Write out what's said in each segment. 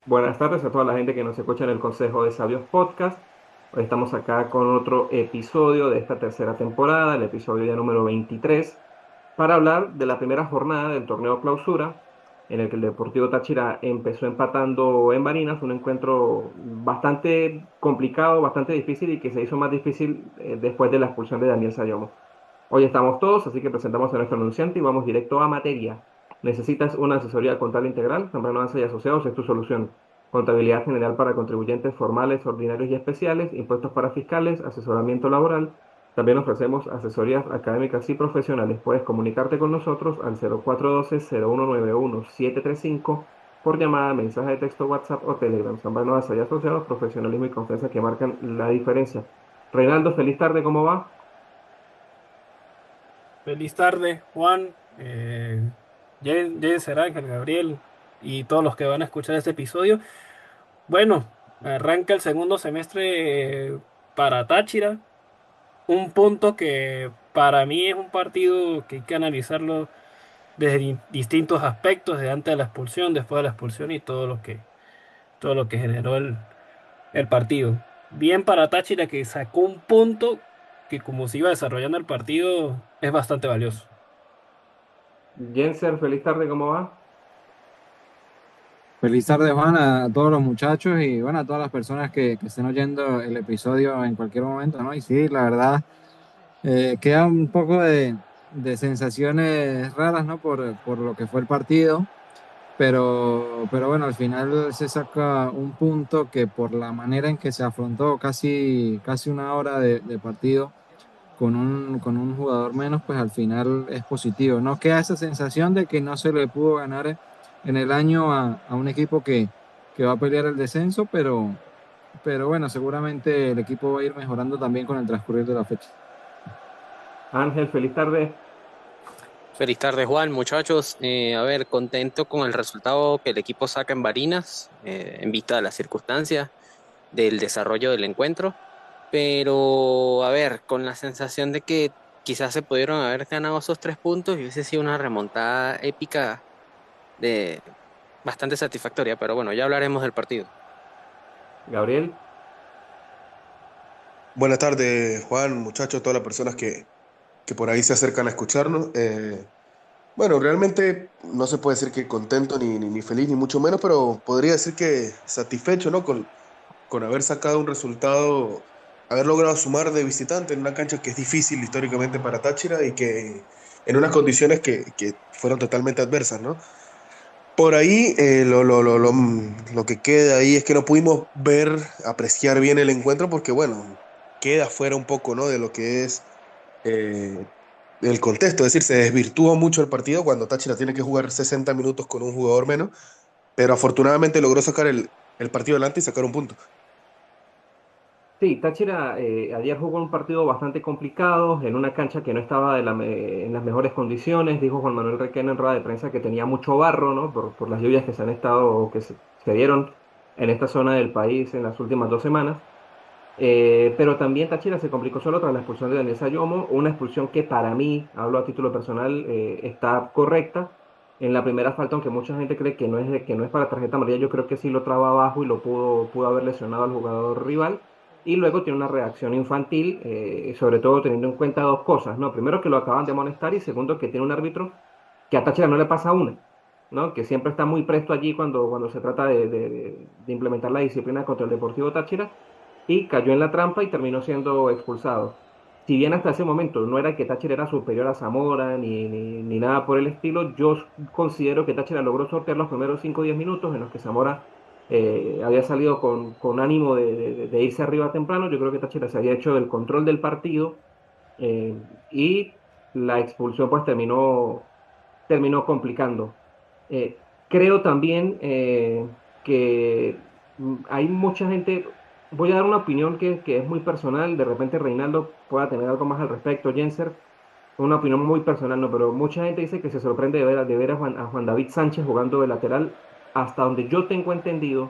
Buenas tardes a toda la gente que nos escucha en el Consejo de Sabios Podcast. Hoy estamos acá con otro episodio de esta tercera temporada, el episodio ya número 23, para hablar de la primera jornada del torneo Clausura, en el que el Deportivo Táchira empezó empatando en Barinas, un encuentro bastante complicado, bastante difícil y que se hizo más difícil después de la expulsión de Daniel Sayomo. Hoy estamos todos, así que presentamos a nuestro anunciante y vamos directo a materia. ¿Necesitas una asesoría contable integral? Zambrano Anza y Asociados es tu solución. Contabilidad general para contribuyentes formales, ordinarios y especiales, impuestos para fiscales, asesoramiento laboral. También ofrecemos asesorías académicas y profesionales. Puedes comunicarte con nosotros al 0412-0191-735 por llamada, mensaje de texto, WhatsApp o Telegram. Zambrano Anza y Asociados, profesionalismo y confianza que marcan la diferencia. Reinaldo, feliz tarde, ¿cómo va? Feliz tarde, Juan, Jenser, Ángel, Gabriel y todos los que van a escuchar este episodio. Bueno, arranca el segundo semestre para Táchira, un punto que para mí es un partido que hay que analizarlo desde distintos aspectos, desde antes de la expulsión, después de la expulsión y todo lo que generó el partido. Bien para Táchira que sacó un punto que como se iba desarrollando el partido es bastante valioso. Jenser, feliz tarde, ¿cómo va? Feliz tarde, Juan, a todos los muchachos y bueno, a todas las personas que estén oyendo el episodio en cualquier momento, ¿no? Y sí, la verdad, queda un poco de sensaciones raras, ¿no? Por lo que fue el partido, pero bueno, al final se saca un punto que por la manera en que se afrontó casi una hora de partido con un jugador menos, pues al final es positivo. No queda esa sensación de que no se le pudo ganar en el año a un equipo que va a pelear el descenso, pero bueno, seguramente el equipo va a ir mejorando también con el transcurrir de la fecha. Ángel, feliz tarde. Feliz tarde, Juan, muchachos. A ver, contento con el resultado que el equipo saca en Barinas, en vista de las circunstancias del desarrollo del encuentro. Pero, a ver, con la sensación de que quizás se pudieron haber ganado esos 3 puntos y hubiese sido una remontada épica de bastante satisfactoria. Pero bueno, ya hablaremos del partido. Gabriel, Buenas tardes, Juan, muchachos, todas las personas que por ahí se acercan a escucharnos. Bueno, realmente no se puede decir que contento ni feliz, ni mucho menos, pero podría decir que satisfecho, ¿no? Con haber sacado un resultado, haber logrado sumar de visitante en una cancha que es difícil históricamente para Táchira y que en unas condiciones que fueron totalmente adversas, ¿no? Por ahí, lo que queda ahí es que no pudimos ver, apreciar bien el encuentro porque, bueno, queda fuera un poco, ¿no? De lo que es eh, el contexto. Es decir, se desvirtúa mucho el partido cuando Táchira tiene que jugar 60 minutos con un jugador menos, pero afortunadamente logró sacar el partido adelante y sacar un punto. sí, Táchira ayer jugó un partido bastante complicado en una cancha que no estaba en las mejores condiciones. Dijo Juan Manuel Requena en rueda de prensa que tenía mucho barro, ¿no? Por las lluvias que se han estado o que se dieron en esta zona del país en las últimas 2 semanas. Pero también Táchira se complicó solo tras la expulsión de Daniel Sayomo, una expulsión que para mí, hablo a título personal, está correcta. En la primera falta, aunque mucha gente cree que no es para tarjeta amarilla, yo creo que sí lo traba abajo y lo pudo haber lesionado al jugador rival. Y luego tiene una reacción infantil, sobre todo teniendo en cuenta dos cosas, ¿no? Primero que lo acaban de amonestar y segundo que tiene un árbitro que a Táchira no le pasa una, ¿no? Que siempre está muy presto allí cuando se trata de implementar la disciplina contra el Deportivo Táchira y cayó en la trampa y terminó siendo expulsado. Si bien hasta ese momento no era que Táchira era superior a Zamora ni nada por el estilo, yo considero que Táchira logró sortear los primeros 5 o 10 minutos en los que Zamora había salido con ánimo de irse arriba temprano. Yo creo que Táchira se había hecho del control del partido y la expulsión pues terminó complicando. Creo también que hay mucha gente, voy a dar una opinión que es muy personal, de repente Reinaldo pueda tener algo más al respecto, Jenser, una opinión muy personal, no, pero mucha gente dice que se sorprende de ver a Juan David Sánchez jugando de lateral, hasta donde yo tengo entendido,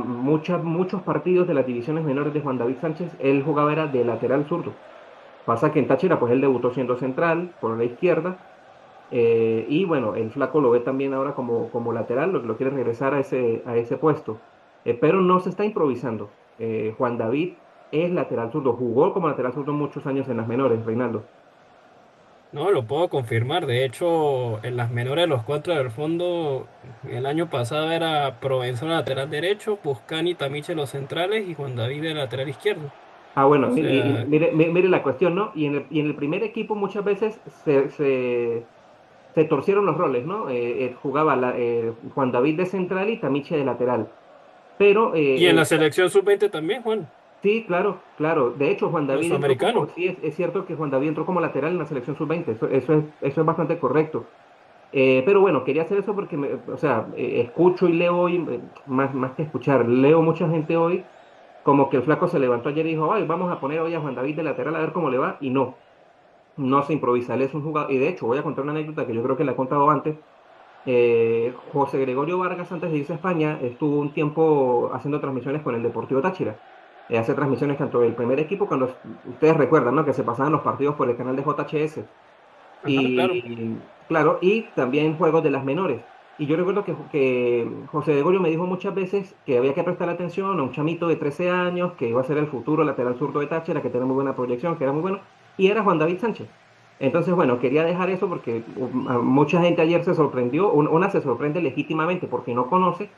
muchos partidos de las divisiones menores de Juan David Sánchez, él jugaba era de lateral zurdo. Pasa que en Táchira, pues él debutó siendo central por la izquierda Y bueno, el Flaco lo ve también ahora como lateral, lo quiere regresar a ese puesto. Pero no se está improvisando. Juan David es lateral zurdo, jugó como lateral zurdo muchos años en las menores, Reinaldo. No, lo puedo confirmar. De hecho, en las menores de los cuatro del fondo, el año pasado era Provenzal lateral derecho, Buscani, Tamiche los centrales y Juan David de lateral izquierdo. Ah, O bueno, sea, mire la cuestión, ¿no? Y en el primer equipo muchas veces se torcieron los roles, ¿no? Jugaba Juan David de central y Tamiche de lateral. Pero y en la selección sub-20 también, Juan, sí, claro, claro. De hecho, Juan los David entró como, americanos. sí, es cierto que Juan David entró como lateral en la selección sub-20. Eso es bastante correcto. Pero bueno, quería hacer eso porque, o sea, escucho y leo hoy, más que escuchar, leo mucha gente hoy como que el flaco se levantó ayer y dijo, ay, vamos a poner hoy a Juan David de lateral a ver cómo le va. Y no, no se improvisa. Él es un jugador, y de hecho voy a contar una anécdota que yo creo que la he contado antes. José Gregorio Vargas, antes de irse a España, estuvo un tiempo haciendo transmisiones con el Deportivo Táchira. Hace transmisiones tanto del primer equipo, cuando ustedes recuerdan, ¿no? Que se pasaban los partidos por el canal de JHS. Ajá, claro. Y claro, y también juegos de las menores. Y yo recuerdo que José Gregorio me dijo muchas veces que había que prestar atención a un chamito de 13 años, que iba a ser el futuro lateral zurdo de Táchira, que tenía muy buena proyección, que era muy bueno, y era Juan David Sánchez. Entonces, bueno, quería dejar eso porque mucha gente ayer se sorprendió, una se sorprende legítimamente porque no conoce,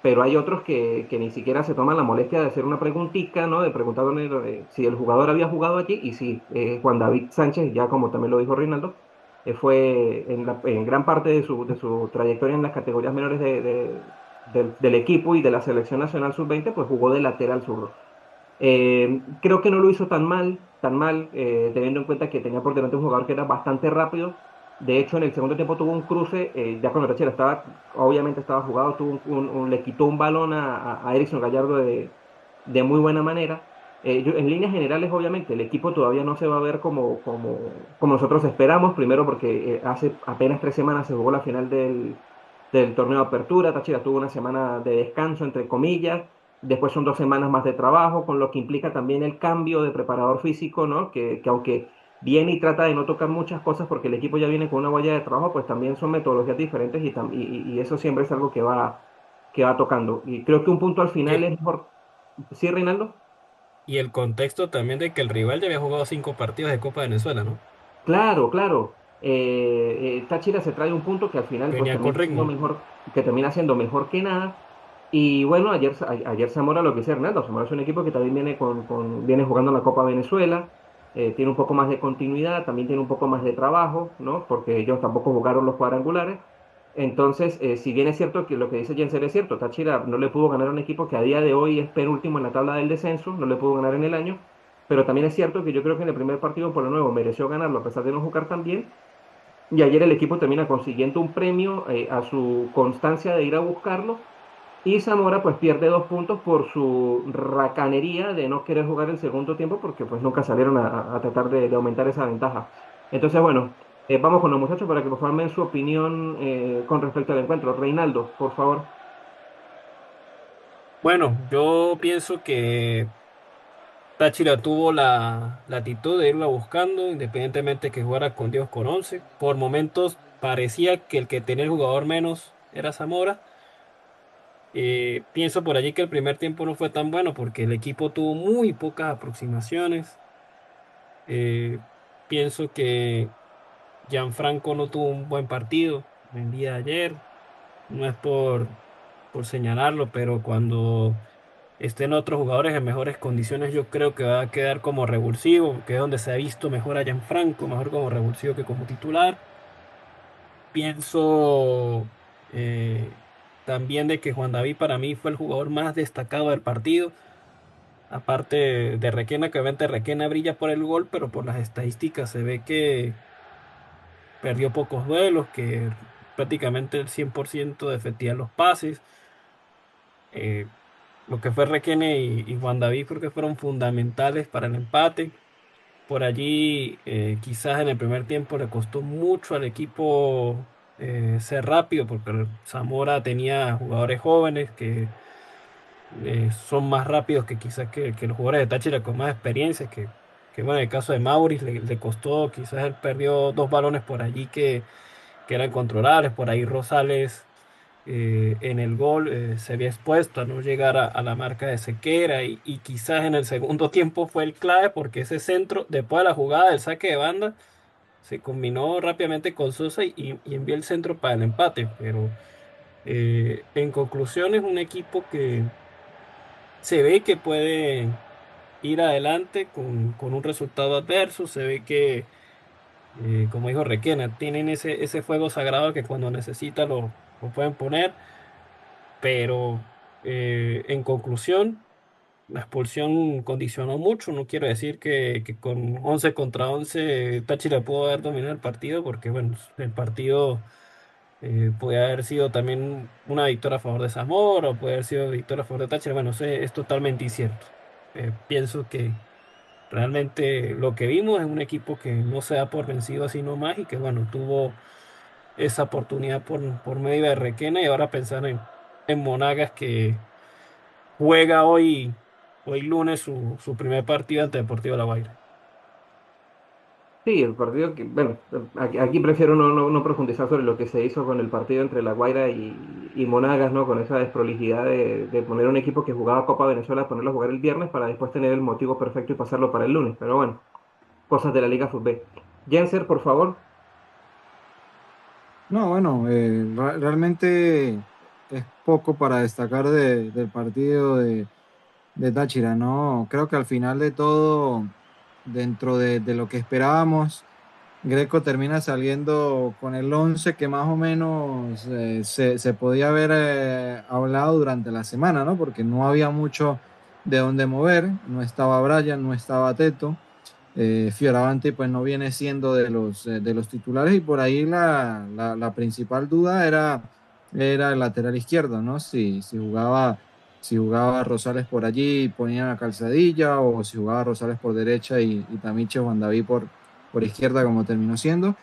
pero hay otros que ni siquiera se toman la molestia de hacer una preguntita, ¿no? De preguntarle si el jugador había jugado allí, y sí, Juan David Sánchez, ya como también lo dijo Reinaldo, fue en gran parte de su trayectoria en las categorías menores del equipo y de la selección nacional sub-20, pues jugó de lateral zurdo. Creo que no lo hizo tan mal, teniendo en cuenta que tenía por delante un jugador que era bastante rápido. De hecho, en el segundo tiempo tuvo un cruce, ya cuando Táchira estaba, obviamente estaba jugado, le quitó un balón a Erickson Gallardo de muy buena manera. En líneas generales, obviamente, el equipo todavía no se va a ver como nosotros esperamos, primero porque hace apenas 3 semanas se jugó la final del torneo de apertura. Táchira tuvo una semana de descanso, entre comillas. Después son 2 semanas más de trabajo, con lo que implica también el cambio de preparador físico, ¿no? Que aunque viene y trata de no tocar muchas cosas porque el equipo ya viene con una huella de trabajo, pues también son metodologías diferentes y eso siempre es algo que va tocando. Y creo que un punto al final Y, es mejor. ¿Sí, Reinaldo? y el contexto también de que el rival ya había jugado 5 partidos de Copa Venezuela, ¿no? Claro, claro. Táchira se trae un punto que al final pues Venía con ritmo. termina siendo mejor que nada. Y bueno, ayer Zamora lo que hizo Hernando. Zamora es un equipo que también viene jugando la Copa Venezuela, tiene un poco más de continuidad, también tiene un poco más de trabajo, ¿no? Porque ellos tampoco jugaron los cuadrangulares. Entonces, si bien es cierto que lo que dice Jenser es cierto, Táchira no le pudo ganar a un equipo que a día de hoy es penúltimo en la tabla del descenso, no le pudo ganar en el año, pero también es cierto que yo creo que en el primer partido por lo nuevo mereció ganarlo a pesar de no jugar tan bien, y ayer el equipo termina consiguiendo un premio a su constancia de ir a buscarlo, y Zamora pues pierde 2 puntos por su racanería de no querer jugar el segundo tiempo porque pues nunca salieron a tratar de aumentar esa ventaja. Entonces bueno, vamos con los muchachos para que por favor me den su opinión con respecto al encuentro. Reinaldo, por favor. Bueno, yo pienso que Táchira tuvo la actitud de irla buscando, independientemente que jugara con 10 con 11. Por momentos parecía que el que tenía el jugador menos era Zamora. Pienso por allí que el primer tiempo no fue tan bueno porque el equipo tuvo muy pocas aproximaciones. Eh, Pienso que Gianfranco no tuvo un buen partido el día de ayer. No es por señalarlo, pero cuando estén otros jugadores en mejores condiciones, yo creo que va a quedar como revulsivo, que es donde se ha visto mejor a Gianfranco, mejor como revulsivo que como titular. Pienso también de que Juan David para mí fue el jugador más destacado del partido, aparte de Requena, que obviamente Requena brilla por el gol, pero por las estadísticas se ve que perdió pocos duelos, que prácticamente el 100% de efectividad en los pases. Eh, lo que fue Requene y Juan David creo que fueron fundamentales para el empate. Por allí, quizás en el primer tiempo le costó mucho al equipo ser rápido, porque el Zamora tenía jugadores jóvenes que son más rápidos que quizás que los jugadores de Táchira con más experiencia, que bueno, en el caso de Maurice le costó, quizás él perdió 2 balones por allí que eran controlables. Por ahí Rosales en el gol se había expuesto a no llegar a la marca de Sequera y quizás en el segundo tiempo fue el clave porque ese centro, después de la jugada del saque de banda, se combinó rápidamente con Sosa y envió el centro para el empate. Pero en conclusión es un equipo que se ve que puede ir adelante con un resultado adverso, se ve que como dijo Requena, tienen ese fuego sagrado que cuando necesita lo pueden poner, pero en conclusión, la expulsión condicionó mucho. No quiero decir que con 11 contra 11 Táchira pudo haber dominado el partido, porque bueno, el partido puede haber sido también una victoria a favor de Zamora, o puede haber sido victoria a favor de Táchira. Bueno, eso es totalmente incierto. Pienso que realmente lo que vimos es un equipo que no se da por vencido así nomás y que bueno, tuvo esa oportunidad por medio de Requena y ahora pensar en Monagas que juega hoy lunes su primer partido ante Deportivo La Guaira. Sí, el partido que, bueno, aquí prefiero no profundizar sobre lo que se hizo con el partido entre La Guaira y Monagas, ¿no? Con esa desprolijidad de poner un equipo que jugaba Copa Venezuela, ponerlo a jugar el viernes para después tener el motivo perfecto y pasarlo para el lunes. Pero bueno, cosas de la Liga Fútbol. Jenser, por favor. No, bueno, realmente es poco para destacar del partido de Táchira, ¿no? Creo que al final de todo, dentro de lo que esperábamos, Greco termina saliendo con el 11 que más o menos se podía haber hablado durante la semana, ¿no? Porque no había mucho de dónde mover, no estaba Brian, no estaba Teto. Fioravanti pues no viene siendo de los titulares y por ahí la principal duda era el lateral izquierdo, ¿no? Si jugaba Rosales por allí y ponían a Calzadilla o si jugaba Rosales por derecha y Tamiche Juan David por izquierda como terminó siendo.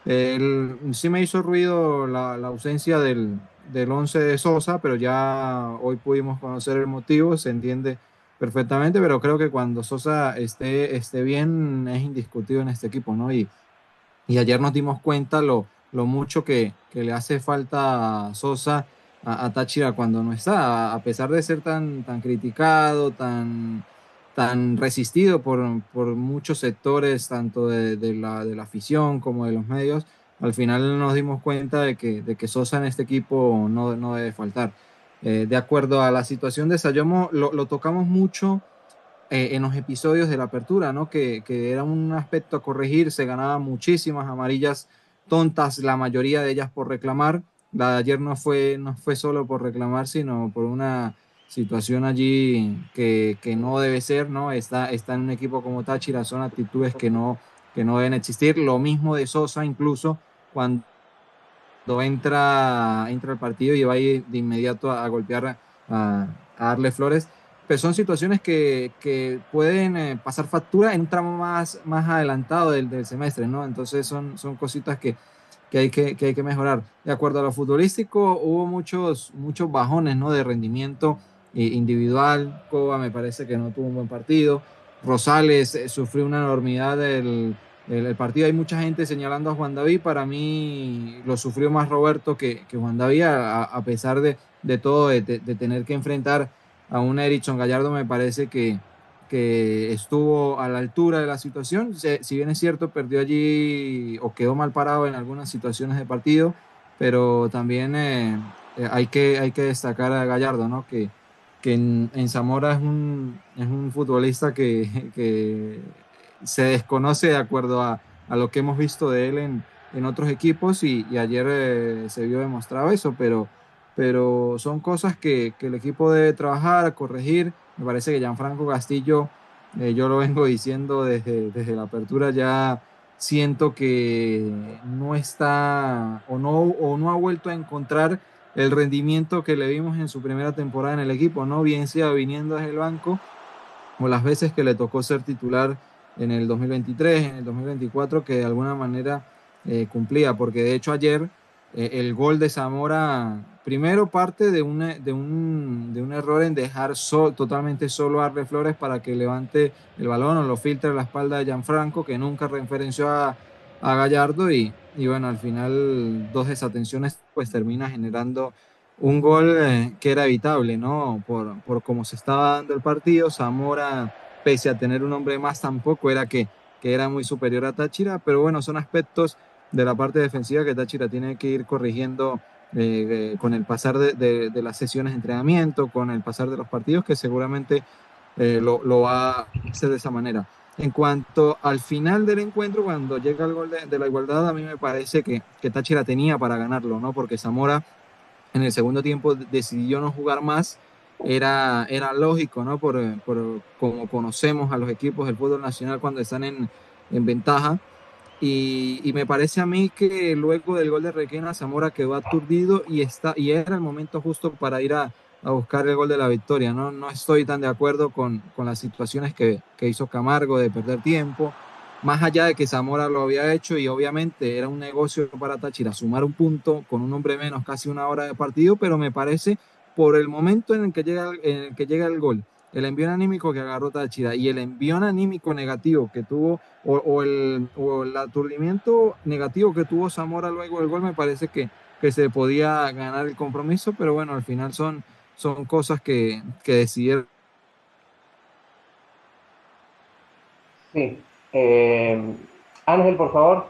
Sí me hizo ruido la ausencia del 11 de Sosa, pero ya hoy pudimos conocer el motivo, se entiende perfectamente, pero creo que cuando Sosa esté bien es indiscutido en este equipo, ¿no? Y ayer nos dimos cuenta lo mucho que le hace falta a Sosa a Táchira cuando no está, a pesar de ser tan criticado, tan resistido por muchos sectores, tanto de la afición como de los medios, al final nos dimos cuenta de que Sosa en este equipo no debe faltar. De acuerdo a la situación de Sayomo, lo tocamos mucho en los episodios de la apertura, ¿no? Que era un aspecto a corregir, se ganaban muchísimas amarillas tontas, la mayoría de ellas por reclamar. La de ayer no fue solo por reclamar, sino por una situación allí que no debe ser, ¿no? Está en un equipo como Táchira, son actitudes que no deben existir. Lo mismo de Sosa, incluso cuando entra al partido y va ahí de inmediato a golpear, a darle flores. Pero son situaciones que pueden pasar factura en un tramo más adelantado del semestre, ¿no? Entonces son cositas que hay que mejorar. De acuerdo a lo futbolístico, hubo muchos bajones, ¿no? De rendimiento individual. Cova me parece que no tuvo un buen partido. Rosales sufrió una enormidad el partido. Hay mucha gente señalando a Juan David. Para mí lo sufrió más Roberto que Juan David, a pesar de todo, de tener que enfrentar a un Erickson Gallardo. Me parece que estuvo a la altura de la situación. Si bien es cierto, perdió allí o quedó mal parado en algunas situaciones de partido, pero también hay que destacar a Gallardo, ¿no? Que en Zamora es un futbolista que se desconoce de acuerdo a lo que hemos visto de él en otros equipos y ayer se vio demostrado eso, pero son cosas que el equipo debe trabajar, corregir. Me parece que Gianfranco Castillo, yo lo vengo diciendo desde la apertura, ya siento que no está o no ha vuelto a encontrar el rendimiento que le vimos en su primera temporada en el equipo, ¿no? Bien sea viniendo desde el banco o las veces que le tocó ser titular en el 2023, en el 2024, que de alguna manera cumplía, porque de hecho ayer el gol de Zamora, primero parte de un error en dejar totalmente solo a Arle Flores para que levante el balón o lo filtre a la espalda de Gianfranco, que nunca referenció a Gallardo y bueno, al final dos desatenciones pues termina generando un gol que era evitable, ¿no? Por cómo se estaba dando el partido, Zamora, pese a tener un hombre más, tampoco era que era muy superior a Táchira, pero bueno, son aspectos de la parte defensiva que Táchira tiene que ir corrigiendo con el pasar de las sesiones de entrenamiento, con el pasar de los partidos, que seguramente lo va a hacer de esa manera. En cuanto al final del encuentro, cuando llega el gol de la igualdad, a mí me parece que Táchira tenía para ganarlo, ¿no? Porque Zamora en el segundo tiempo decidió no jugar más. Era lógico, ¿no? Por como conocemos a los equipos del fútbol nacional cuando están en ventaja. Y me parece a mí que luego del gol de Requena, Zamora quedó aturdido y era el momento justo para ir a buscar el gol de la victoria. No, no estoy tan de acuerdo con las situaciones que hizo Camargo de perder tiempo, más allá de que Zamora lo había hecho y obviamente era un negocio para Táchira sumar un punto con un hombre menos, casi una hora de partido, pero me parece por el momento en el que llega el gol, el envío anímico que agarró Táchira y el envío anímico negativo que tuvo o el aturdimiento negativo que tuvo Zamora luego del gol, me parece que se podía ganar el compromiso, pero bueno, al final son cosas que decidieron. Sí. Ángel, por favor,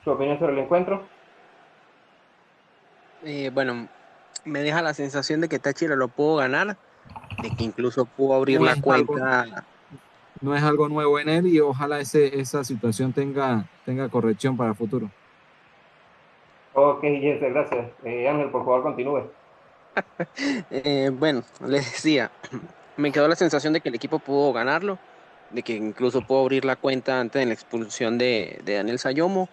su opinión sobre el encuentro. Bueno, me deja la sensación de que Táchira lo pudo ganar, de que incluso pudo abrir No la es algo, cuenta. no es algo nuevo en él y ojalá esa situación tenga corrección para el futuro. Ok, Jesse, gracias. Ángel, por favor, continúe. Bueno, les decía, me quedó la sensación de que el equipo pudo ganarlo, de que incluso pudo abrir la cuenta antes de la expulsión de Daniel Sayomo.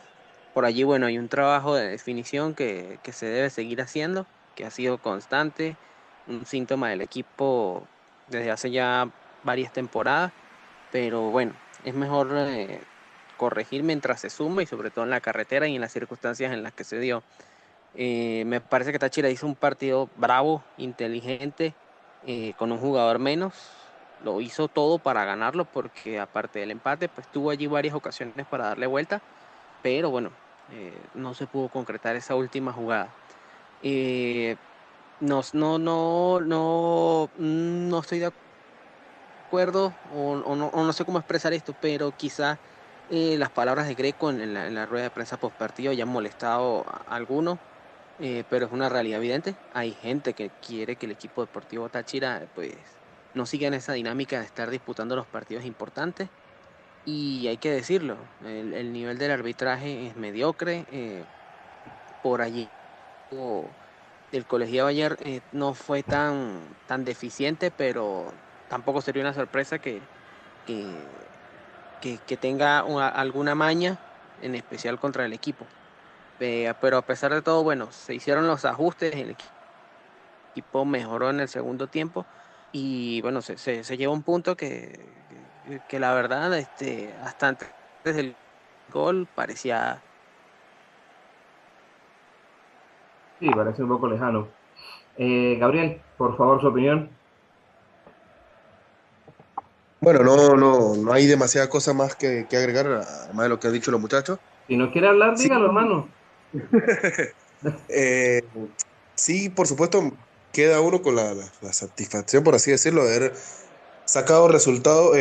Por allí, bueno, hay un trabajo de definición que se debe seguir haciendo, que ha sido constante, un síntoma del equipo desde hace ya varias temporadas, pero bueno, es mejor corregir mientras se suma y sobre todo en la carretera y en las circunstancias en las que se dio. Me parece que Táchira hizo un partido bravo, inteligente, con un jugador menos. Lo hizo todo para ganarlo porque aparte del empate, pues tuvo allí varias ocasiones para darle vuelta, pero bueno, no se pudo concretar esa última jugada. Eh, no estoy de acuerdo o no sé cómo expresar esto, pero quizá las palabras de Greco en la rueda de prensa post partido ya han molestado a algunos, pero es una realidad evidente. Hay gente que quiere que el equipo deportivo Táchira pues no siga en esa dinámica de estar disputando los partidos importantes. Y hay que decirlo, el nivel del arbitraje es mediocre. Por allí el colegiado ayer no fue tan deficiente, pero tampoco sería una sorpresa que, que tenga alguna maña, en especial contra el equipo. Pero a pesar de todo, bueno, se hicieron los ajustes, el equipo mejoró en el segundo tiempo y bueno, se lleva un punto que la verdad, hasta antes del gol parecía. Sí, parece un poco lejano. Gabriel, por favor, su opinión. Bueno, no hay demasiada cosa más que agregar, además de lo que han dicho los muchachos. Si no quiere hablar, Sí, dígalo, hermano. eh, sí, por supuesto, queda uno con la satisfacción, por así decirlo, de haber sacado resultado,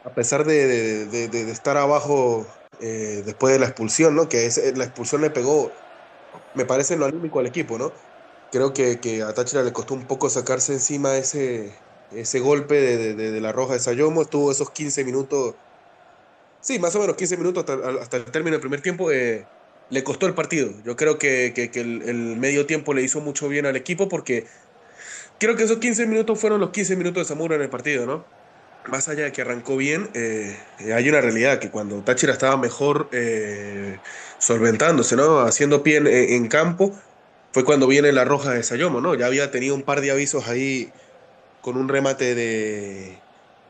a pesar de estar abajo después de la expulsión, ¿no? La expulsión le pegó, me parece, en lo anímico al equipo, ¿no? Creo que a Táchira le costó un poco sacarse encima ese golpe de la Roja de Sayomo. Estuvo esos 15 minutos, sí, más o menos 15 minutos hasta el término del primer tiempo. Le costó el partido. Yo creo que el medio tiempo le hizo mucho bien al equipo porque creo que esos 15 minutos fueron los 15 minutos de Zamora en el partido, ¿no? Más allá de que arrancó bien, hay una realidad que cuando Táchira estaba mejor solventándose, ¿no? Haciendo pie en campo, fue cuando viene la Roja de Sayomo, ¿no? Ya había tenido un par de avisos ahí con un remate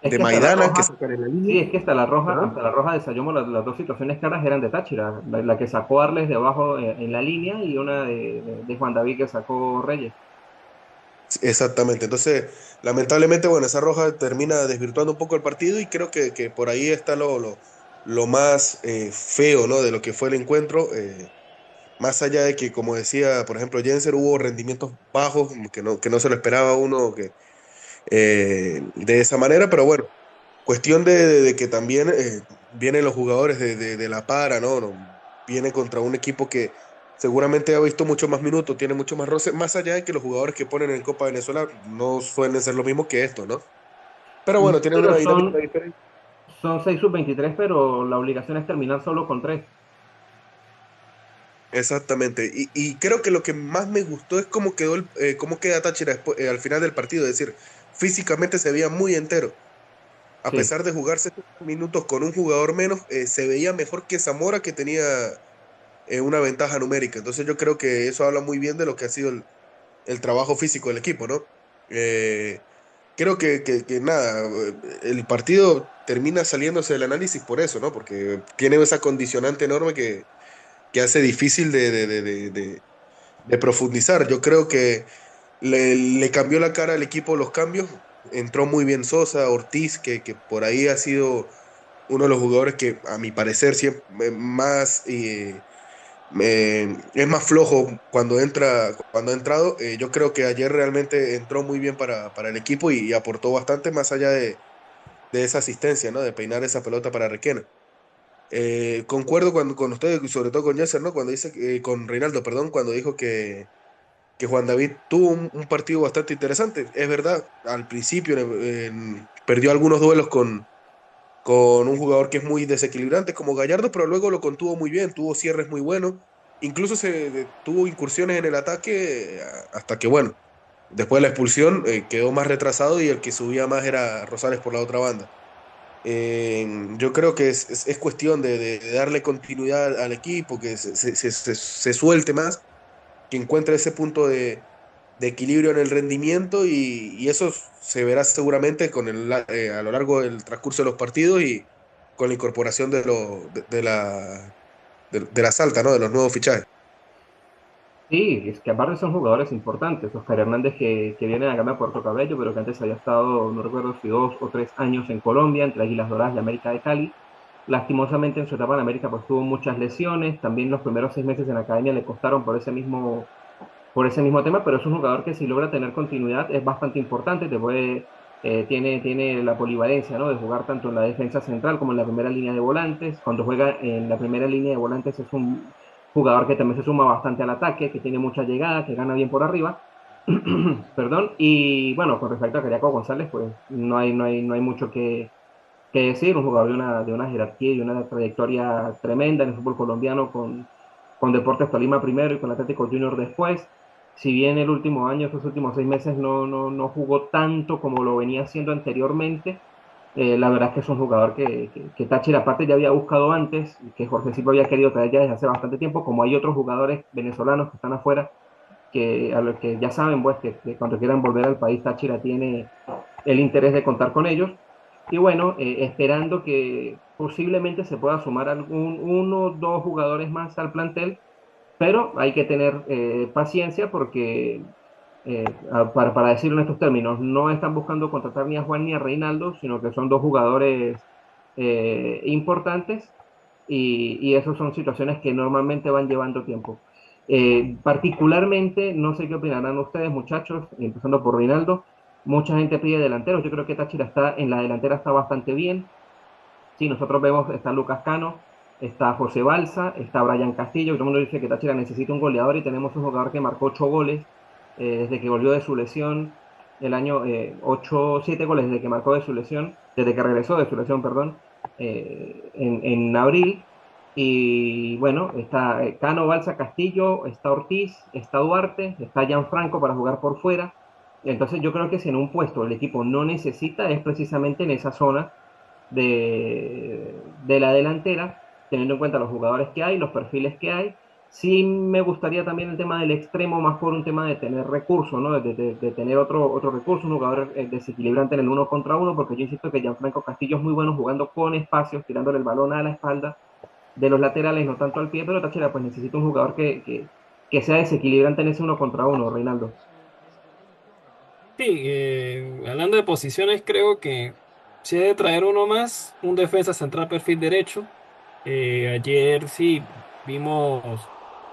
Es de que hasta la Maidana que roja, sacan en la línea. sí, es que ¿Perdón? hasta la roja de Sayomo, las dos situaciones claras eran de Táchira. La que sacó Arles de abajo en la línea y una de Juan David que sacó Reyes. Exactamente. Entonces, lamentablemente, bueno, esa roja termina desvirtuando un poco el partido y creo que por ahí está lo más feo, ¿no? De lo que fue el encuentro. Más allá de que, como decía, por ejemplo, Jenser, hubo rendimientos bajos que no se lo esperaba uno de esa manera, pero bueno, cuestión de que también vienen los jugadores de la para, ¿no? Viene contra un equipo que seguramente ha visto mucho más minutos, tiene mucho más roce, más allá de que los jugadores que ponen en Copa Venezuela no suelen ser lo mismo que esto, ¿no? Pero bueno, tienen Pero una dinámica diferente. son 6 sub-23, pero la obligación es terminar solo con 3. Exactamente. Y creo que lo que más me gustó es cómo quedó cómo queda Táchira al final del partido. Es decir, físicamente se veía muy entero. A Sí. pesar de jugar 60 minutos con un jugador menos, se veía mejor que Zamora, que tenía una ventaja numérica. Entonces yo creo que eso habla muy bien de lo que ha sido el trabajo físico del equipo, ¿no? Eh, creo que nada, el partido termina saliéndose del análisis por eso, ¿no? Porque tiene esa condicionante enorme que hace difícil de profundizar. Yo creo que le cambió la cara al equipo los cambios. Entró muy bien Sosa, Ortiz, que por ahí ha sido uno de los jugadores que, a mi parecer, siempre más es más flojo cuando ha entrado. Yo creo que ayer realmente entró muy bien para el equipo y aportó bastante más allá de esa asistencia, ¿no? De peinar esa pelota para Requena. Concuerdo con ustedes, sobre todo con Yasser, ¿no? Cuando dice, con Reinaldo, perdón, cuando dijo que Juan David tuvo un partido bastante interesante. Es verdad, al principio perdió algunos duelos con un jugador que es muy desequilibrante como Gallardo, pero luego lo contuvo muy bien, tuvo cierres muy buenos, incluso tuvo incursiones en el ataque hasta que, bueno, después de la expulsión quedó más retrasado y el que subía más era Rosales por la otra banda. Yo creo que es cuestión de darle continuidad al equipo, que se suelte más, que encuentre ese punto de equilibrio en el rendimiento y eso se verá seguramente a lo largo del transcurso de los partidos y con la incorporación de la Salta, ¿no? De los nuevos fichajes. Sí, es que aparte son jugadores importantes. Oscar Hernández que viene de acá de Puerto Cabello, pero que antes había estado, no recuerdo si 2 o 3 años en Colombia, entre Águilas Doradas y América de Cali. Lastimosamente en su etapa en América pues tuvo muchas lesiones. También los primeros 6 meses en la academia le costaron por ese mismo tema, pero es un jugador que si logra tener continuidad es bastante importante. Tiene la polivalencia, ¿no? De jugar tanto en la defensa central como en la primera línea de volantes. Cuando juega en la primera línea de volantes es un jugador que también se suma bastante al ataque, que tiene mucha llegada, que gana bien por arriba. Perdón. Y bueno, con respecto a Cariaco González, pues no hay mucho que decir. Un jugador de una jerarquía y una trayectoria tremenda en el fútbol colombiano con Deportes Tolima primero y con Atlético Junior después. Si bien el último año, estos últimos 6 meses, no jugó tanto como lo venía haciendo anteriormente, la verdad es que es un jugador que Táchira aparte ya había buscado antes, que Jorge Silva había querido traer ya desde hace bastante tiempo, como hay otros jugadores venezolanos que están afuera, a los que ya saben pues que cuando quieran volver al país Táchira tiene el interés de contar con ellos. Y bueno, esperando que posiblemente se pueda sumar uno o dos jugadores más al plantel, pero hay que tener paciencia porque, para decirlo en estos términos, no están buscando contratar ni a Juan ni a Reinaldo, sino que son dos jugadores importantes y esas son situaciones que normalmente van llevando tiempo. Particularmente, no sé qué opinarán ustedes, muchachos, empezando por Reinaldo. Mucha gente pide delanteros. Yo creo que Táchira está en la delantera, está bastante bien. Sí, nosotros vemos, está Lucas Cano, está José Balsa, está Brian Castillo. Todo el mundo dice que Táchira necesita un goleador y tenemos un jugador que marcó 8 goles desde que volvió de su lesión el año, 7 goles desde que marcó de su lesión, desde que regresó de su lesión, perdón, en abril. Y bueno, está Cano, Balsa, Castillo, está Ortiz, está Duarte, está Gianfranco para jugar por fuera. Entonces yo creo que si en un puesto el equipo no necesita es precisamente en esa zona de la delantera, teniendo en cuenta los jugadores que hay, los perfiles que hay. Sí me gustaría también el tema del extremo, más por un tema de tener recursos, ¿no? De tener otro recurso, un jugador desequilibrante en el uno contra uno, porque yo insisto que Gianfranco Castillo es muy bueno jugando con espacios, tirándole el balón a la espalda de los laterales, no tanto al pie, pero Táchira pues necesita un jugador que sea desequilibrante en ese uno contra uno, Reinaldo. Sí, hablando de posiciones, creo que Si he de traer uno más, un defensa central perfil derecho. Ayer sí vimos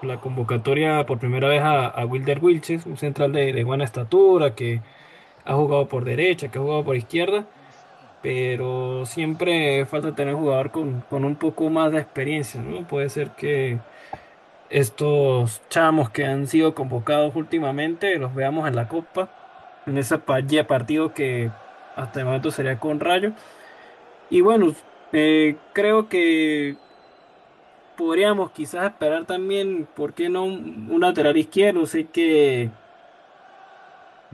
la convocatoria por primera vez a Wilder Wilches, un central de buena estatura que ha jugado por derecha, que ha jugado por izquierda, pero siempre falta tener un jugador con un poco más de experiencia, ¿no? Puede ser que estos chamos que han sido convocados últimamente los veamos en la Copa, en ese partido que hasta el momento sería con Rayo. Y bueno, creo que podríamos quizás esperar también, ¿por qué no un lateral izquierdo? Sé que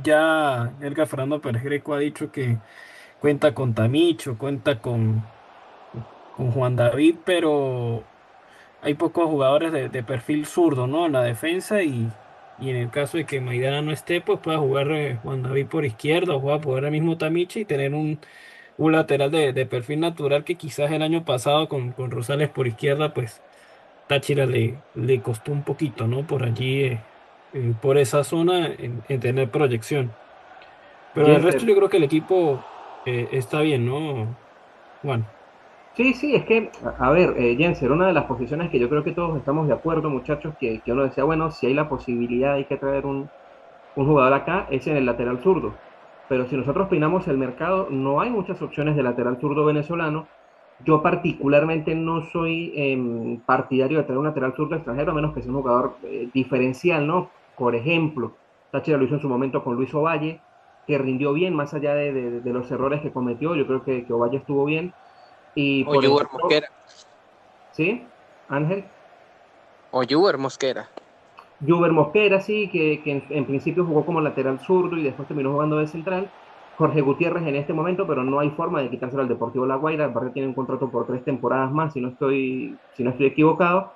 ya Edgar Fernando Pérez Greco ha dicho que cuenta con Tamicho, cuenta con Juan David, pero hay pocos jugadores de perfil zurdo, ¿no? En la defensa y en el caso de que Maidana no esté, pues pueda jugar Juan David por izquierda o pueda jugar el mismo Tamichi y tener un lateral de perfil natural que quizás el año pasado con Rosales por izquierda, pues Táchira le costó un poquito, ¿no? Por allí, por esa zona, en tener proyección. Pero el resto Jenser, yo creo que el equipo está bien, ¿no, Juan? sí, sí, es que, a ver, Jenser, una de las posiciones que yo creo que todos estamos de acuerdo, muchachos, que uno decía, bueno, si hay la posibilidad hay que traer un jugador acá, es en el lateral zurdo. Pero si nosotros peinamos el mercado, no hay muchas opciones de lateral zurdo venezolano. Yo particularmente no soy partidario de traer un lateral zurdo extranjero, a menos que sea un jugador diferencial, ¿no? Por ejemplo, Táchira lo hizo en su momento con Luis Ovalle, que rindió bien, más allá de los errores que cometió. Yo creo que Ovalle estuvo bien. Y O por Juber ejemplo, Mosquera. ¿sí? Ángel. O Juber Mosquera. Juber Mosquera, sí, que en principio jugó como lateral zurdo y después terminó jugando de central. Jorge Gutiérrez en este momento, pero no hay forma de quitárselo al Deportivo La Guaira. Aparte tiene un contrato por 3 temporadas más, si no estoy equivocado.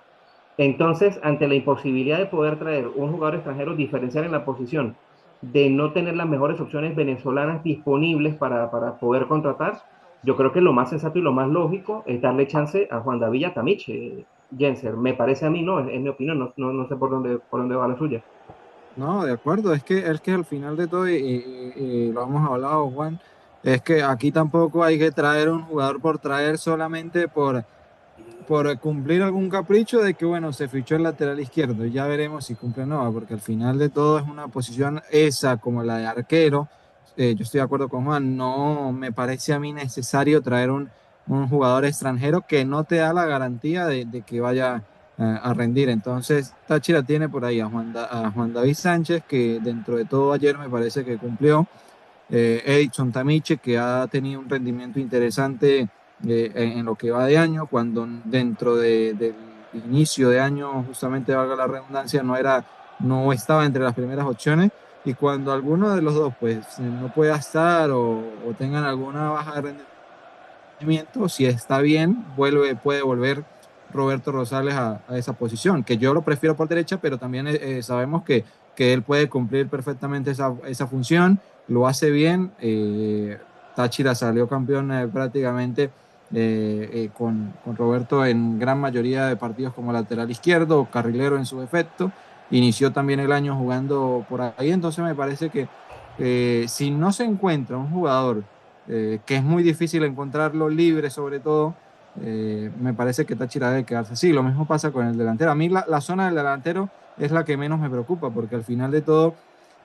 Entonces, ante la imposibilidad de poder traer un jugador extranjero diferencial en la posición, de no tener las mejores opciones venezolanas disponibles para poder contratar, yo creo que lo más sensato y lo más lógico es darle chance a Juan David Tamich, Jenser. Me parece a mí, no, es mi opinión, no sé por dónde va la suya. No, de acuerdo, es que al final de todo, y lo hemos hablado, Juan, es que aquí tampoco hay que traer un jugador por traer solamente por cumplir algún capricho de que, bueno, se fichó el lateral izquierdo y ya veremos si cumple o no, porque al final de todo es una posición esa como la de arquero. Yo estoy de acuerdo con Juan, no me parece a mí necesario traer un jugador extranjero que no te da la garantía de que vaya a rendir. Entonces, Táchira tiene por ahí a Juan David Sánchez, que dentro de todo ayer me parece que cumplió. Edison Tamiche, que ha tenido un rendimiento interesante en lo que va de año, cuando dentro del inicio de año, justamente valga la redundancia, no estaba entre las primeras opciones, y cuando alguno de los dos pues no pueda estar o tengan alguna baja de rendimiento, si está bien, puede volver Roberto Rosales a esa posición, que yo lo prefiero por derecha, pero también sabemos que él puede cumplir perfectamente esa función, lo hace bien. Táchira salió campeón prácticamente con Roberto en gran mayoría de partidos como lateral izquierdo, carrilero en su defecto. Inició también el año jugando por ahí, entonces me parece que si no se encuentra un jugador que es muy difícil encontrarlo libre sobre todo, me parece que Táchira debe quedarse así. Lo mismo pasa con el delantero. A mí la zona del delantero es la que menos me preocupa, porque al final de todo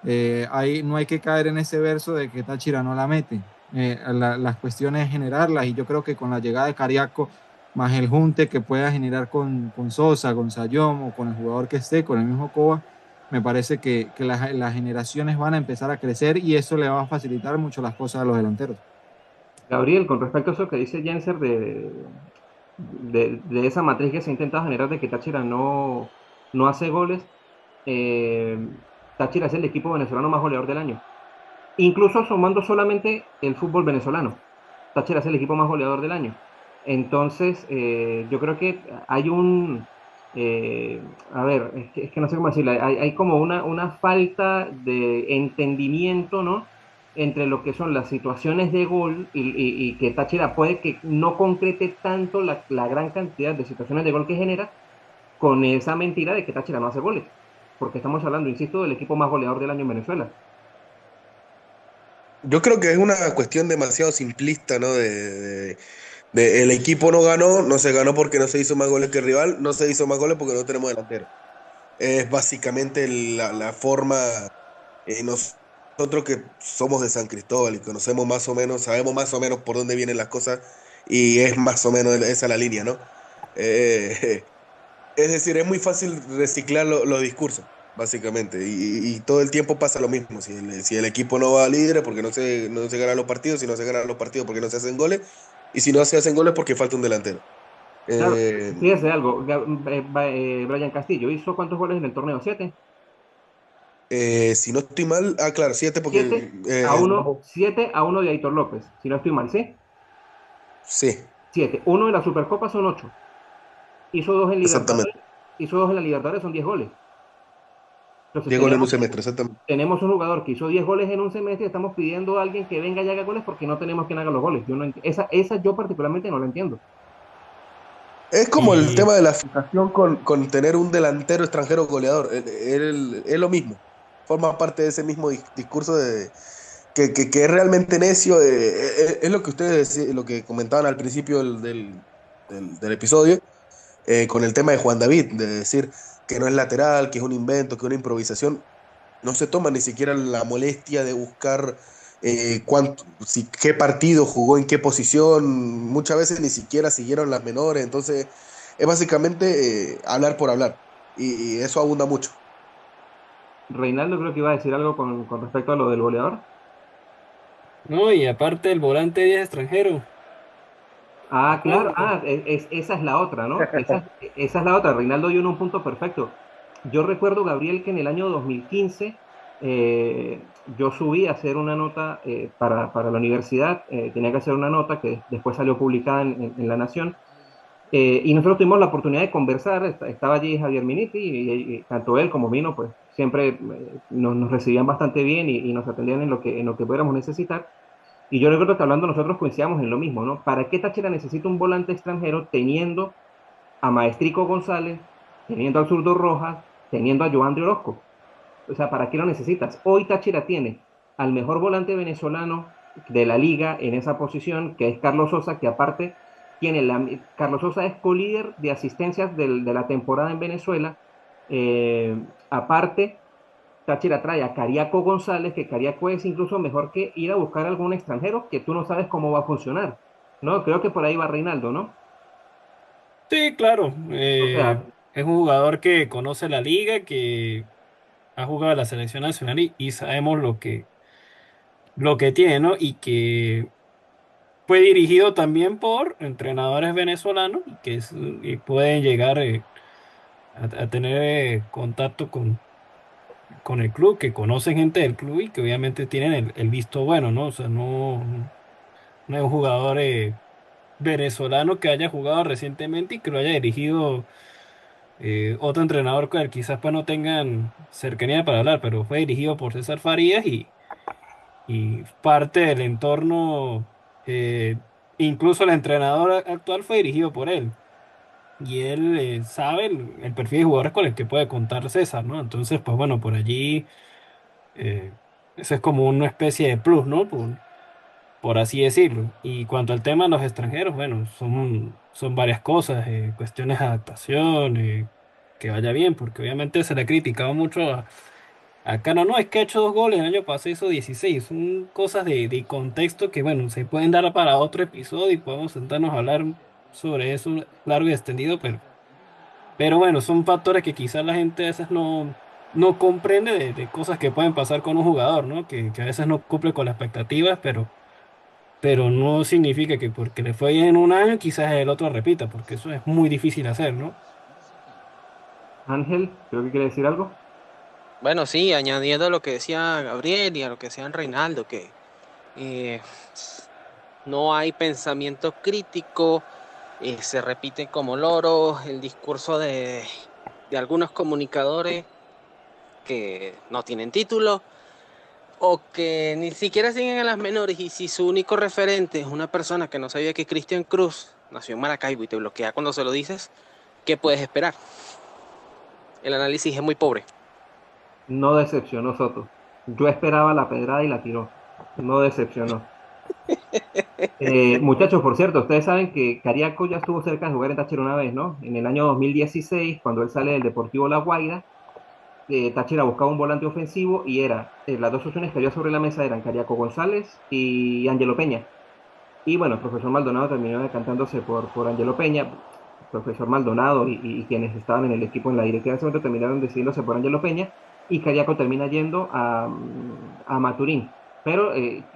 no hay que caer en ese verso de que Táchira no la mete. Las cuestiones es generarlas, y yo creo que con la llegada de Cariaco, más el junte que pueda generar con Sosa, con Sayomo, con el jugador que esté, con el mismo Coba, me parece que las generaciones van a empezar a crecer y eso le va a facilitar mucho las cosas a los delanteros. Gabriel, con respecto a eso que dice Jenser de esa matriz que se ha intentado generar de que Táchira no hace goles, eh, Táchira es el equipo venezolano más goleador del año. Incluso sumando solamente el fútbol venezolano. Táchira es el equipo más goleador del año. Entonces, yo creo que hay a ver, es que no sé cómo decirlo, hay como una falta de entendimiento, ¿no? Entre lo que son las situaciones de gol y que Táchira puede que no concrete tanto la gran cantidad de situaciones de gol que genera con esa mentira de que Táchira no hace goles. Porque estamos hablando, insisto, del equipo más goleador del año en Venezuela. Yo creo que es una cuestión demasiado simplista, ¿no? El equipo no ganó, no se ganó porque no se hizo más goles que el rival, no se hizo más goles porque no tenemos delantero. Es básicamente la forma, nosotros que somos de San Cristóbal y conocemos más o menos, sabemos más o menos por dónde vienen las cosas y es más o menos esa la línea, ¿no? Eh, es decir, es muy fácil reciclar los discursos, básicamente, y todo el tiempo pasa lo mismo. Si el equipo no va a líderes porque no se ganan los partidos, si no se ganan los partidos porque no se hacen goles, y si no se hacen goles porque falta un delantero. Claro, Eh, fíjese algo, Brian Castillo hizo ¿cuántos goles en el torneo? ¿Siete? si no estoy mal, claro, 7 porque... 7-1, 7-1 de Aitor López, si no estoy mal, ¿sí? sí, 7. Uno de la Supercopa son 8. Hizo dos en Libertadores, exactamente. hizo dos en la Libertadores, son 10 goles. Entonces 10 goles en un semestre, exactamente. tenemos un jugador que hizo 10 goles en un semestre y estamos pidiendo a alguien que venga y haga goles porque no tenemos quien haga los goles. Yo no esa yo particularmente no la entiendo. Es como el Y tema de la fijación con tener un delantero extranjero goleador. Es lo mismo. Forma parte de ese mismo discurso que es realmente necio. Es lo que ustedes lo que comentaban al principio del episodio, con el tema de Juan David, de decir que no es lateral, que es un invento, que es una improvisación. No se toma ni siquiera la molestia de buscar qué partido jugó en qué posición. Muchas veces ni siquiera siguieron las menores. Entonces, es básicamente hablar por hablar. Y eso abunda mucho. Reinaldo creo que iba a decir algo con respecto a lo del goleador. no, y aparte el volante 10 extranjero. Ah, claro, ¿Cuándo? esa es la otra, ¿no? Esa es la otra. Reinaldo dio en un punto perfecto. Yo recuerdo, Gabriel, que en el año 2015 yo subí a hacer una nota para la universidad, tenía que hacer una nota que después salió publicada en La Nación, y nosotros tuvimos la oportunidad de conversar, estaba allí Javier Miniti, y tanto él como Mino, pues siempre nos recibían bastante bien y nos atendían en lo que pudiéramos necesitar. Y yo recuerdo que hablando nosotros coincidíamos en lo mismo, ¿no? ¿Para qué Táchira necesita un volante extranjero teniendo a Maestrico González, teniendo al zurdo Rojas, teniendo a Joandri Orozco? O sea, ¿para qué lo necesitas? Hoy Táchira tiene al mejor volante venezolano de la liga en esa posición, que es Carlos Sosa, que aparte Carlos Sosa es colíder de asistencias de la temporada en Venezuela. Aparte, Táchira trae a Cariaco González, que Cariaco es incluso mejor que ir a buscar algún extranjero que tú no sabes cómo va a funcionar. ¿No? Creo que por ahí va Reinaldo, ¿no? Sí, claro. O sea, Es un jugador que conoce la liga, que ha jugado a la selección nacional y sabemos lo que tiene, ¿no? Y que fue dirigido también por entrenadores venezolanos y y pueden llegar a tener contacto con el club, que conocen gente del club y que obviamente tienen el visto bueno, ¿no? O sea, no es un jugador venezolano que haya jugado recientemente y que lo haya dirigido otro entrenador con el quizás pues no tengan cercanía para hablar, pero fue dirigido por César Farías y parte del entorno, incluso el entrenador actual fue dirigido por él. Y él sabe el perfil de jugadores con el que puede contar César, ¿no? Entonces, pues bueno, por allí eso es como una especie de plus, ¿no? Por así decirlo. Y cuanto al tema de los extranjeros, bueno, son varias cosas, cuestiones de adaptación, que vaya bien, porque obviamente se le ha criticado mucho a Cano. No, es que ha hecho 2 goles, el año pasado hizo 16. Son cosas de contexto que, bueno, se pueden dar para otro episodio y podemos sentarnos a hablar sobre eso largo y extendido, pero bueno, son factores que quizás la gente a veces no comprende de cosas que pueden pasar con un jugador, ¿no? Que a veces no cumple con las expectativas, pero no significa que porque le fue bien en un año, quizás el otro repita, porque eso es muy difícil hacer, ¿no? Ángel, creo que quiere decir algo. Bueno, sí, añadiendo a lo que decía Gabriel y a lo que decía Reinaldo, que eh, no hay pensamiento crítico, se repite como loros el discurso de algunos comunicadores que no tienen título o que ni siquiera siguen en las menores, y si su único referente es una persona que no sabía que Cristian Cruz nació en Maracaibo y te bloquea cuando se lo dices, ¿qué puedes esperar? El análisis es muy pobre. No decepcionó Soto. Yo esperaba la pedrada y la tiró. no decepcionó. Muchachos, por cierto, ustedes saben que Cariaco ya estuvo cerca de jugar en Táchira una vez, ¿no? En el año 2016, cuando él sale del Deportivo La Guaira, Táchira buscaba un volante ofensivo y las dos opciones que había sobre la mesa eran Cariaco González y Ángelo Peña. Y bueno, el profesor Maldonado terminó decantándose por Ángelo Peña. Profesor Maldonado y quienes estaban en el equipo en la directiva de ese momento terminaron decidiéndose por Ángelo Peña y Cariaco termina yendo a Maturín. Pero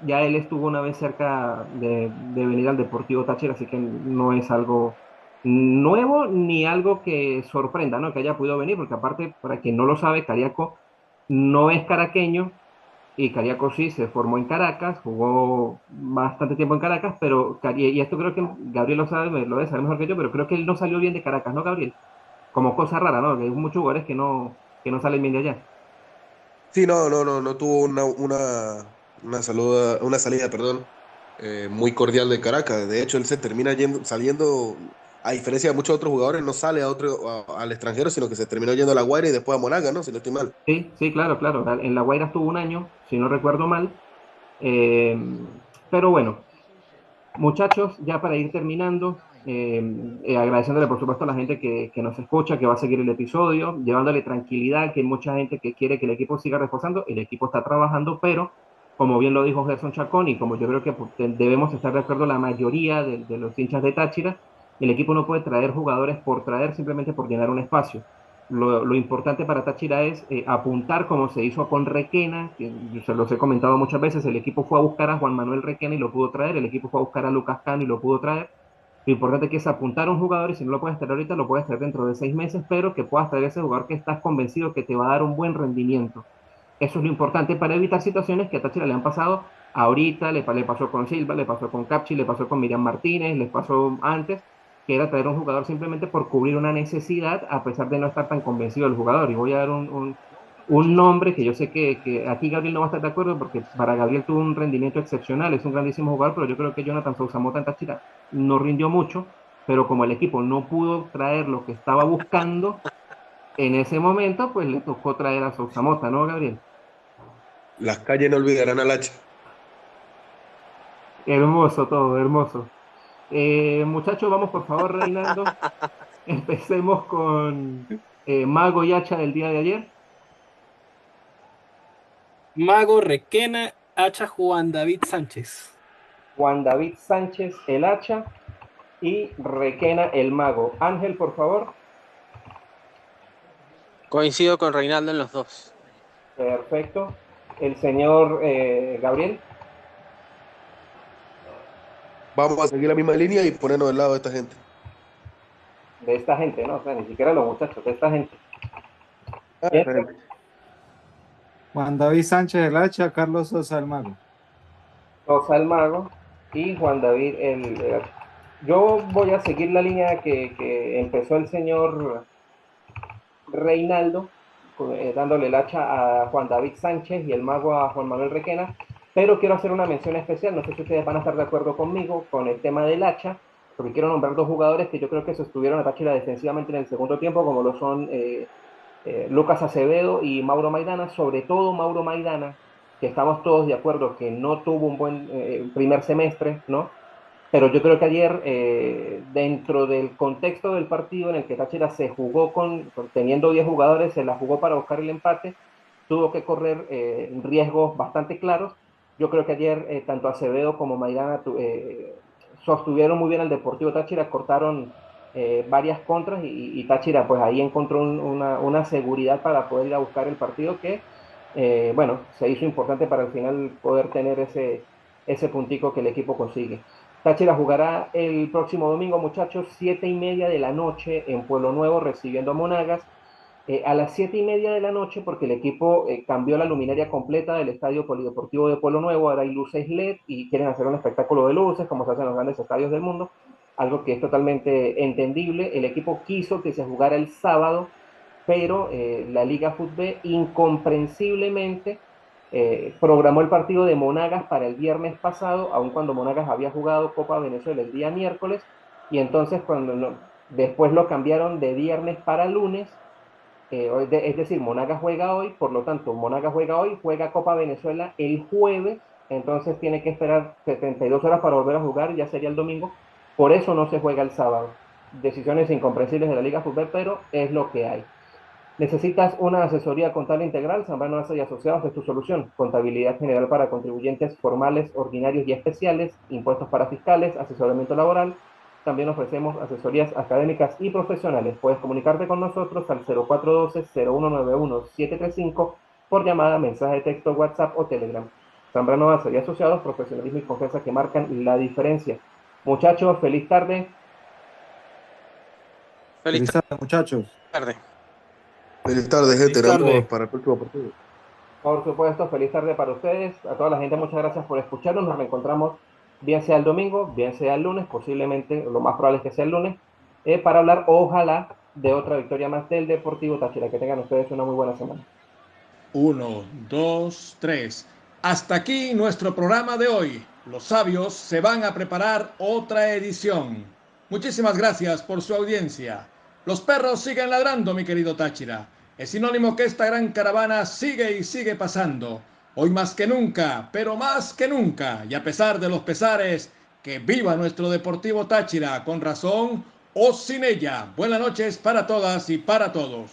ya él estuvo una vez cerca de venir al Deportivo Táchira, así que no es algo nuevo ni algo que sorprenda, ¿no? Que haya podido venir, porque aparte, para quien no lo sabe, Cariaco no es caraqueño, y Cariaco sí se formó en Caracas, jugó bastante tiempo en Caracas, pero, y esto creo que Gabriel lo sabe, lo debe saber mejor que yo, pero creo que él no salió bien de Caracas, ¿no, Gabriel? Como cosa rara, ¿no? Que hay muchos jugadores que no salen bien de allá. Sí, no tuvo una salida, perdón, muy cordial de Caracas. De hecho, él se termina saliendo, a diferencia de muchos otros jugadores, no sale al extranjero, sino que se terminó yendo a La Guaira y después a Monaga, ¿no? Si no estoy mal. Sí, sí, claro, claro. En La Guaira estuvo un año, si no recuerdo mal. Eh, pero bueno, muchachos, ya para ir terminando, agradeciéndole por supuesto a la gente que nos escucha, que va a seguir el episodio, llevándole tranquilidad, que hay mucha gente que quiere que el equipo siga reforzando, el equipo está trabajando, pero como bien lo dijo Gerson Chacón y como yo creo que pues, debemos estar de acuerdo la mayoría de los hinchas de Táchira, el equipo no puede traer jugadores por traer simplemente por llenar un espacio. Lo importante para Táchira es apuntar como se hizo con Requena, que yo se los he comentado muchas veces, el equipo fue a buscar a Juan Manuel Requena y lo pudo traer, el equipo fue a buscar a Lucas Cano y lo pudo traer. Lo importante que es apuntar a un jugador y si no lo puedes traer ahorita, lo puedes traer dentro de 6 meses, pero que puedas traer ese jugador que estás convencido que te va a dar un buen rendimiento. Eso es lo importante para evitar situaciones que a Táchira le han pasado ahorita, le pasó con Silva, le pasó con Capchi, le pasó con Miriam Martínez, les pasó antes, que era traer un jugador simplemente por cubrir una necesidad a pesar de no estar tan convencido del jugador. Y voy a dar un nombre que yo sé que aquí Gabriel no va a estar de acuerdo porque para Gabriel tuvo un rendimiento excepcional, es un grandísimo jugador, pero yo creo que Jonathan Sousa Mota en Táchira no rindió mucho, pero como el equipo no pudo traer lo que estaba buscando en ese momento, pues le tocó traer a Sousa Mota, ¿no, Gabriel? Las calles no olvidarán al Hacha. Hermoso todo, hermoso. Muchachos, vamos por favor, Reinaldo. Empecemos con Mago y Hacha del día de ayer. Mago Requena, Hacha Juan David Sánchez. Juan David Sánchez, el Hacha. Y Requena, el Mago. Ángel, por favor. Coincido con Reinaldo en los dos. Perfecto. El señor Gabriel, Vamos a seguir la misma línea y ponernos del lado de esta gente. de esta gente, ¿no? O sea, ni siquiera los muchachos, de esta gente. Ah, esta Eso, gente. Juan David Sánchez el Hacha, Carlos Sosa el Mago. Rosa el Mago y Juan David el Hacha. Yo voy a seguir la línea que empezó el señor Reinaldo, dándole el hacha a Juan David Sánchez y el mago a Juan Manuel Requena, pero quiero hacer una mención especial, no sé si ustedes van a estar de acuerdo conmigo con el tema del hacha, porque quiero nombrar dos jugadores que yo creo que sostuvieron a Táchira defensivamente en el segundo tiempo, como lo son Lucas Acevedo y Mauro Maidana, sobre todo Mauro Maidana, que estamos todos de acuerdo que no tuvo un buen primer semestre, ¿no? Pero yo creo que ayer, dentro del contexto del partido en el que Táchira se jugó teniendo 10 jugadores, se la jugó para buscar el empate, tuvo que correr riesgos bastante claros. Yo creo que ayer tanto Acevedo como Maidana sostuvieron muy bien al Deportivo Táchira, cortaron varias contras y Táchira pues ahí encontró una seguridad para poder ir a buscar el partido que, bueno, se hizo importante para al final poder tener ese puntico que el equipo consigue. Táchira jugará el próximo domingo, muchachos, 7:30 de la noche en Pueblo Nuevo, recibiendo a Monagas. A las 7:30 de la noche, porque el equipo cambió la luminaria completa del Estadio Polideportivo de Pueblo Nuevo, ahora hay luces LED y quieren hacer un espectáculo de luces, como se hace en los grandes estadios del mundo, algo que es totalmente entendible. El equipo quiso que se jugara el sábado, pero la Liga Fútbol incomprensiblemente programó el partido de Monagas para el viernes pasado, aun cuando Monagas había jugado Copa Venezuela el día miércoles, y entonces después lo cambiaron de viernes para lunes, es decir, Monagas juega hoy, por lo tanto, Monagas juega hoy, juega Copa Venezuela el jueves, entonces tiene que esperar 72 horas para volver a jugar, ya sería el domingo. Por eso no se juega el sábado. Decisiones incomprensibles de la Liga Fútbol, pero es lo que hay. ¿Necesitas una asesoría contable integral? Zambrano Asa y Asociados es tu solución. Contabilidad general para contribuyentes formales, ordinarios y especiales, impuestos para fiscales, asesoramiento laboral. También ofrecemos asesorías académicas y profesionales. Puedes comunicarte con nosotros al 0412-0191-735 por llamada, mensaje de texto, WhatsApp o Telegram. Zambrano Asa y Asociados, profesionalismo y confianza que marcan la diferencia. Muchachos, feliz tarde. Feliz Feliz tarde, muchachos. tarde. Feliz tarde, gente. Feliz Nos vemos tarde. para el próximo partido. Por supuesto, feliz tarde para ustedes. A toda la gente, muchas gracias por escucharnos. Nos reencontramos bien sea el domingo, bien sea el lunes, posiblemente, lo más probable es que sea el lunes, para hablar, ojalá, de otra victoria más del Deportivo Táchira. Que tengan ustedes una muy buena semana. 1, 2, 3. Hasta aquí nuestro programa de hoy. Los sabios se van a preparar otra edición. Muchísimas gracias por su audiencia. Los perros siguen ladrando, mi querido Táchira. Es sinónimo que esta gran caravana sigue y sigue pasando. Hoy más que nunca, pero más que nunca, y a pesar de los pesares, que viva nuestro Deportivo Táchira, con razón o sin ella. Buenas noches para todas y para todos.